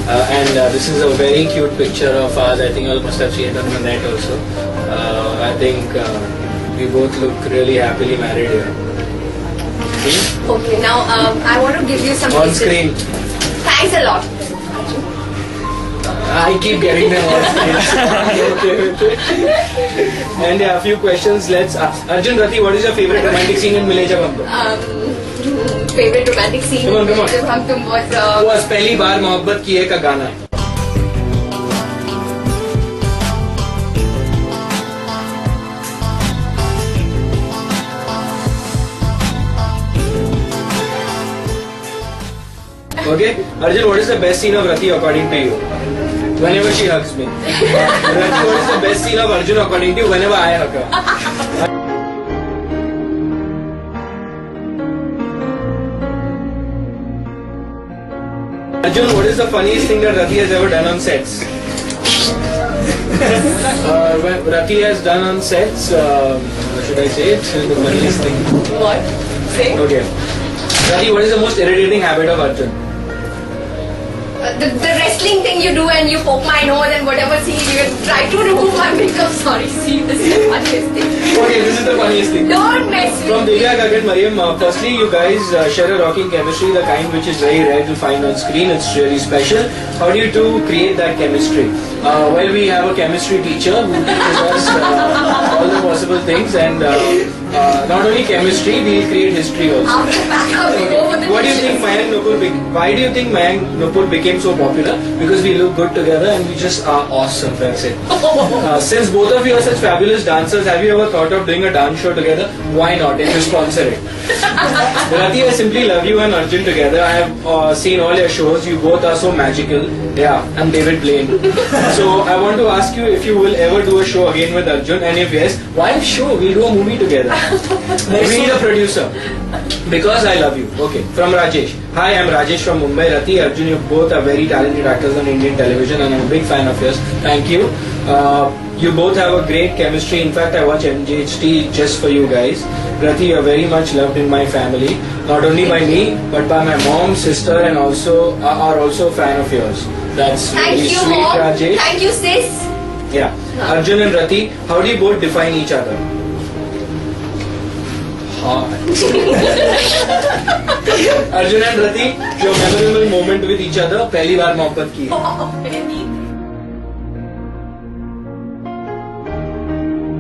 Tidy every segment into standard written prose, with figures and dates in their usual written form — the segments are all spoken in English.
And this is a very cute picture of ours. I think you all must have seen it on the net also. I think we both look really happily married here. Okay, now I want to give you some On pieces. screen. Thanks a lot. I keep getting them on screen. Okay with it. And yeah, a few questions. Let's ask. Arjun, Rati, what is your favorite romantic scene in Mile Jab Hum Tum? Favorite romantic scene Come on, come on. जब हम तुम was पहली बार मोहब्बत की है का गाना है. Okay, Arjun, what is the best scene of Rati according to you? Whenever she hugs me. Rati, what is the best scene of Arjun according to you? Whenever I hug her. Arjun, what is the funniest thing that Rati has ever done on sets? When Rati has done on sets, should I say it? The funniest thing. What? Say? Okay. Rati, what is the most irritating habit of Arjun? The wrestling thing you do and you poke my nose and whatever, see, you try to remove my makeup. Sorry, see, this is the funniest thing. Okay, this is the funniest thing. Don't mess with From me. Divya, Gagan, Mariam, firstly, you guys share a rocking chemistry, the kind which is very rare to find on screen. It's really special. How do you two create that chemistry? Well, we have a chemistry teacher who teaches us all the possible things, and not only chemistry, we create history also. After back up, we go for the What do you think Mayank Nupur why do you think Mayank Nupur became so popular? Because we look good together and we just are awesome, that's it. Since both of you are such fabulous dancers, have you ever thought of doing a dance show together? Why not? If you sponsor it. Rati, I simply love you and Arjun together. I have seen all your shows. You both are so magical. Yeah, I'm David Blaine. So I want to ask you if you will ever do a show again with Arjun, and if yes, why show? We'll do a movie together. We need a producer. Because I love you. Okay. From Rajesh. Hi, I'm Rajesh from Mumbai. Rati, Arjun, you both are very talented actors on Indian television and I'm a big fan of yours. Thank you. You both have a great chemistry. In fact, I watch MJHT just for you guys. Rati, you are very much loved in my family. Not only by me, but by my mom, sister, and also are also a fan of yours. That's Thank really you, sweet, Mom. Rajesh. Thank you, sis. Yeah. Arjun and Rati, how do you both define each other? Arjun and Rati, your memorable moment with each other, पहली बार मोहब्बत की है.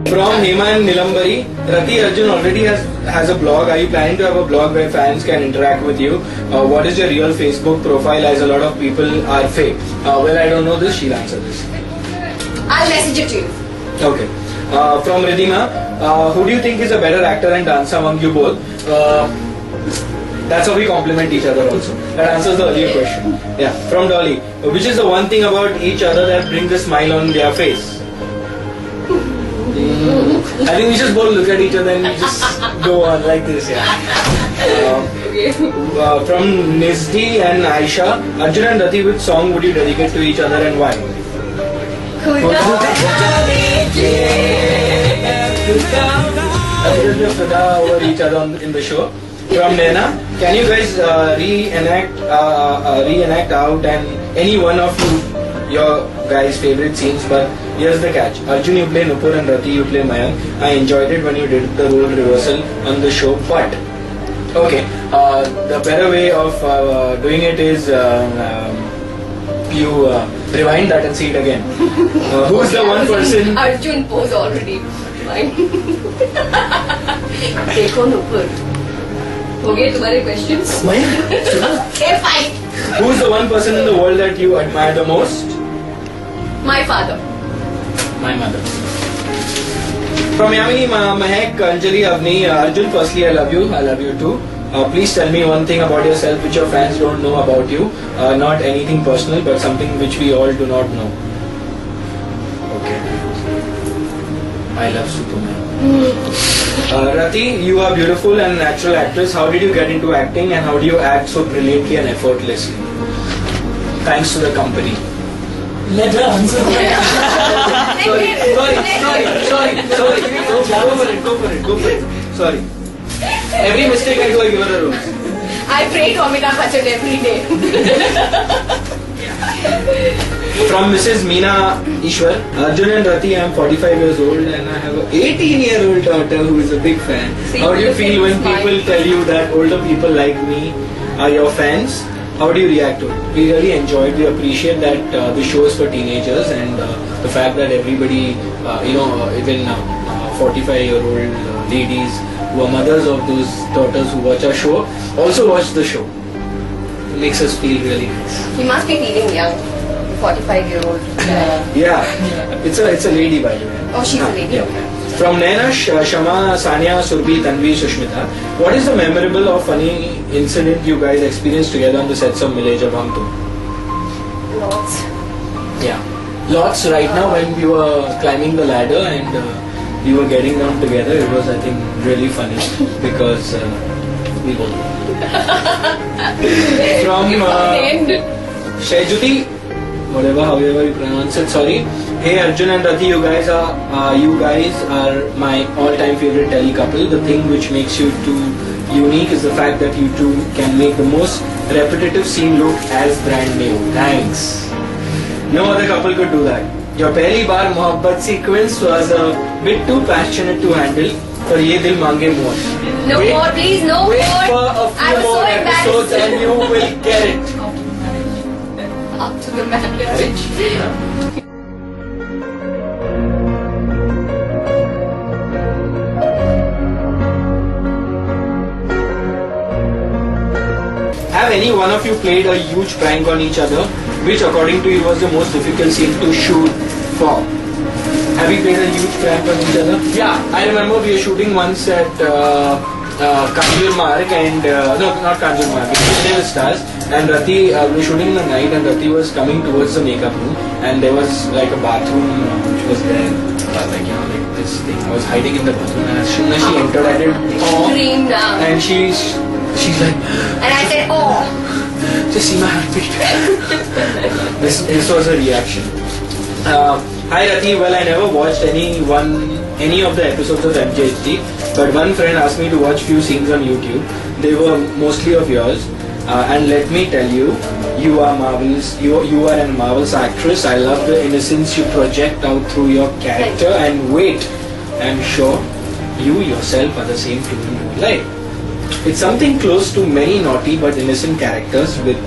From Hema and Nilambari, Rati, Arjun already has a blog. Are you planning to have a blog where fans can interact with you? What is your real Facebook profile, as a lot of people are fake? Well, I don't know this. She'll answer this. I'll message it to you. Okay. From Ridhima, who do you think is a better actor and dancer among you both? That's how we complement each other also. That answers the earlier question. Yeah. From Dolly, which is the one thing about each other that brings a smile on their face? I think we just both look at each other and we just go on like this, yeah. From Nizdi and Aisha, Arjun and Rati, which song would you dedicate to each other and why? Over each other in the show. From Nena, can you guys reenact out and any one of your guys' favorite scenes? But here's the catch: Arjun, you play Nupur, and Rati, you play Mayank. I enjoyed it when you did the role reversal on the show, but okay, the better way of doing it is you rewind that and see it again. Who's the one person? Arjun pose already. Fine. देखो नुपुर. हो गए तुम्हारे questions? Okay, fine. Who's the one person in the world that you admire the most? My father. My mother. From Yamini, Mahek, Anjali, Avni, Arjun, firstly, I love you. I love you too. Please tell me one thing about yourself which your fans don't know about you. Not anything personal, but something which we all do not know. Okay. I love Superman. Rati, you are beautiful and natural actress. How did you get into acting and how do you act so brilliantly and effortlessly? Thanks to the company. Let her answer. Sorry. Go for it. Sorry. Every mistake I do, I give her a rose. I pray to Amitabh Bachchan every day. From Mrs. Meena Ishwar, Arjun and Rati, I am 45 years old and I have a 18-year-old daughter who is a big fan. See, How do you feel when smile. people tell you that older people like me are your fans? How do you react to it? We really enjoy it. We appreciate that the show is for teenagers and the fact that everybody, even 45-year-old ladies who are mothers of those daughters who watch our show also watch the show. It makes us feel really nice. He must be feeling young. 45-year-old. Yeah, it's a lady by the way. Oh, she's a lady. Yeah. Okay. From Naina, Shama, Sanya, Surbhi, Tanvi, Sushmita, what is the memorable or funny incident you guys experienced together on the sets of Mile Jab Hum Tum? Lots. Yeah, lots. Right now, when we were climbing the ladder and we were getting down together, it was, I think, really funny because we both. From Shaijuti, however you pronounce it, sorry. Hey Arjun and Rati, you guys are my all-time favorite telly couple. The thing which makes you two unique is the fact that you two can make the most repetitive scene look as brand new. Thanks. No other couple could do that. Your pehli baar mohabbat sequence was a bit too passionate to handle. पर ये दिल मांगे more. No more, please, no wait more. for a I few was so more episodes embarrassed. and you will get it. Up to the marriage. Have any one of you played a huge prank on each other? Which according to you was the most difficult scene to shoot for? Have you played a huge prank on each other? Yeah, I remember we were shooting once at Kanjur Marg and no, not Kanjur Marg, it was Stars. And Rati, we were shooting in the night and Rati was coming towards the makeup room and there was like a bathroom which was there. Like this thing. I was hiding in the bathroom and as soon as she entered, I did Screamed out. and she's like, And I said, oh. just see my heartbeat. this was a reaction. Hi Rati, well I never watched any of the episodes of MJHT, but one friend asked me to watch few scenes on YouTube. They were mostly of yours. And let me tell you, you are marvelous. You are a marvelous actress. I love the innocence you project out through your character. And wait, I'm sure you yourself are the same too in real life. It's something close to many naughty but innocent characters with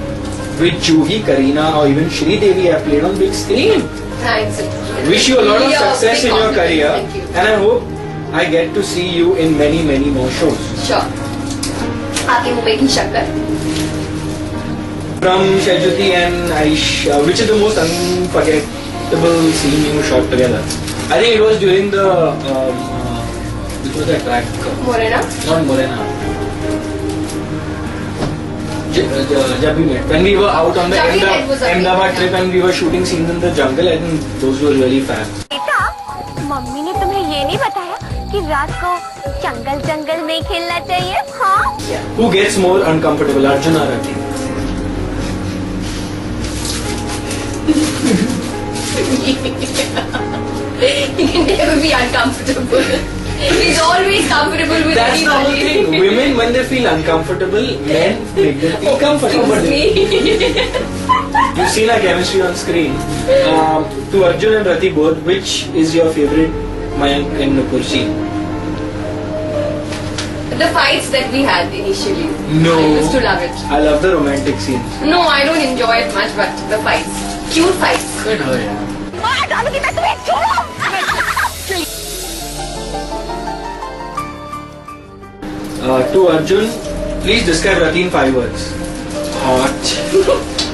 Juhi, Kareena, or even Shri Devi have played on big screen. Thanks. Wish you a lot of Really a success big in your compliment. career, Thank you. and I hope I get to see you in many more shows. Sure. आपके मुंह की शक्कर. From Shaijuti and Aish, which is the most unforgettable scene you shot together? I think it was during the which was that track? Morena. Not Morena. Jab we met. When we were out on the Jab we met was amazing, Ahmedabad yeah. trip and we were shooting scenes in the jungle, I think those were really fab. बेटा, mummy ने तुम्हें ये नहीं बताया कि रात को जंगल में खेलना चाहिए? हाँ? Who gets more uncomfortable, Arjun or Rati? He can never be uncomfortable. He's always comfortable with That's the whole thing. anybody. Women, when they feel uncomfortable, men make them feel comfortable. Excuse me. You've seen our chemistry on screen. To Arjun and Rati both, which is your favorite Mayank and Nupur scene? The fights that we had initially. No. I used to love it. I love the romantic scenes. No, I don't enjoy it much, but the fights. Cute fights. Good, oh yeah. मार डालूंगी मैं तुम्हें, छोड़ो! To Arjun, please describe Rati in 5 words. Hot,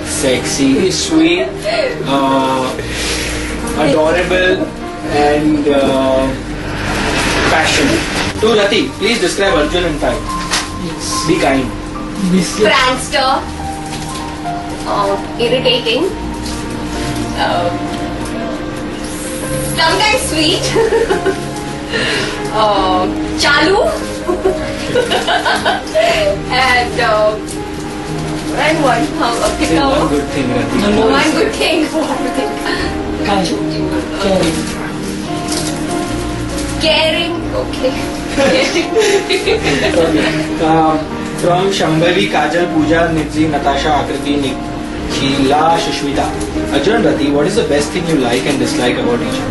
sexy, sweet, adorable, and passionate. To Rati, please describe Arjun in 5. Yes. Be kind. This Prankster. Irritating. Sometimes sweet. Chalu. and one Say one good thing, Rati. one good thing. kind, caring. Caring. Okay. From Shambhavi, Kajal, Pooja, Nidhi, Natasha, Akriti, Nikhila, Shushmita. Ajay and Rati, what is the best thing you like and dislike about each other?